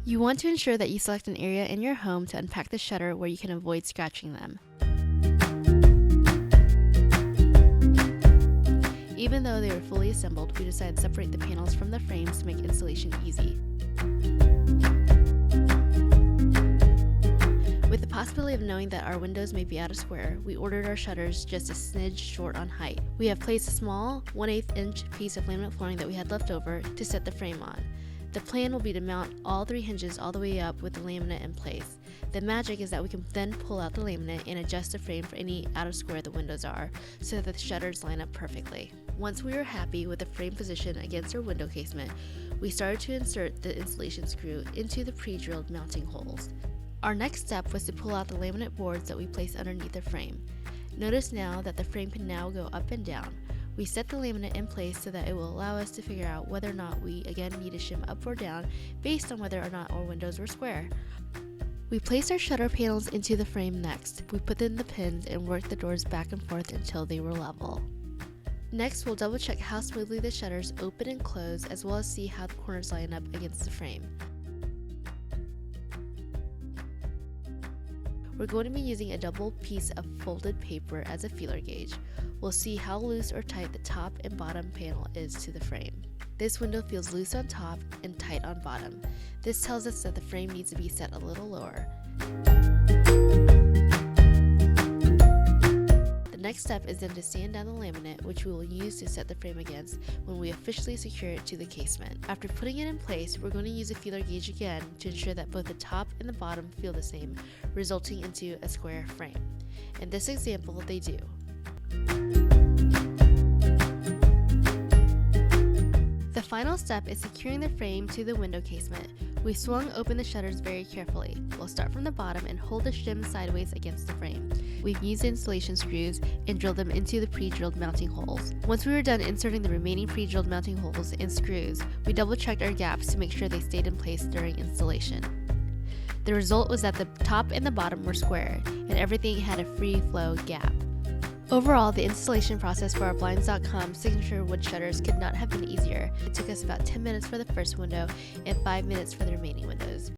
You want to ensure that you select an area in your home to unpack the shutter where you can avoid scratching them. Even though they were fully assembled, we decided to separate the panels from the frames to make installation easy. With the possibility of knowing that our windows may be out of square, we ordered our shutters just a smidge short on height. We have placed a small 1/8 inch piece of laminate flooring that we had left over to set the frame on. The plan will be to mount all 3 hinges all the way up with the laminate in place. The magic is that we can then pull out the laminate and adjust the frame for any out of square the windows are, so that the shutters line up perfectly. Once we were happy with the frame position against our window casement, we started to insert the installation screw into the pre-drilled mounting holes. Our next step was to pull out the laminate boards that we placed underneath the frame. Notice now that the frame can now go up and down. We set the laminate in place so that it will allow us to figure out whether or not we again need to shim up or down based on whether or not our windows were square. We placed our shutter panels into the frame next. We put in the pins and worked the doors back and forth until they were level. Next, we'll double check how smoothly the shutters open and close, as well as see how the corners line up against the frame. We're going to be using a double piece of folded paper as a feeler gauge. We'll see how loose or tight the top and bottom panel is to the frame. This window feels loose on top and tight on bottom. This tells us that the frame needs to be set a little lower. The next step is then to sand down the laminate, which we will use to set the frame against when we officially secure it to the casement. After putting it in place, we're going to use a feeler gauge again to ensure that both the top and the bottom feel the same, resulting into a square frame. In this example, they do. The final step is securing the frame to the window casement. We swung open the shutters very carefully. We'll start from the bottom and hold the shim sideways against the frame. We've used installation screws and drilled them into the pre-drilled mounting holes. Once we were done inserting the remaining pre-drilled mounting holes and screws, we double-checked our gaps to make sure they stayed in place during installation. The result was that the top and the bottom were square, and everything had a free flow gap. Overall, the installation process for our Blinds.com signature wood shutters could not have been easier. It took us about 10 minutes for the first window and 5 minutes for the remaining windows.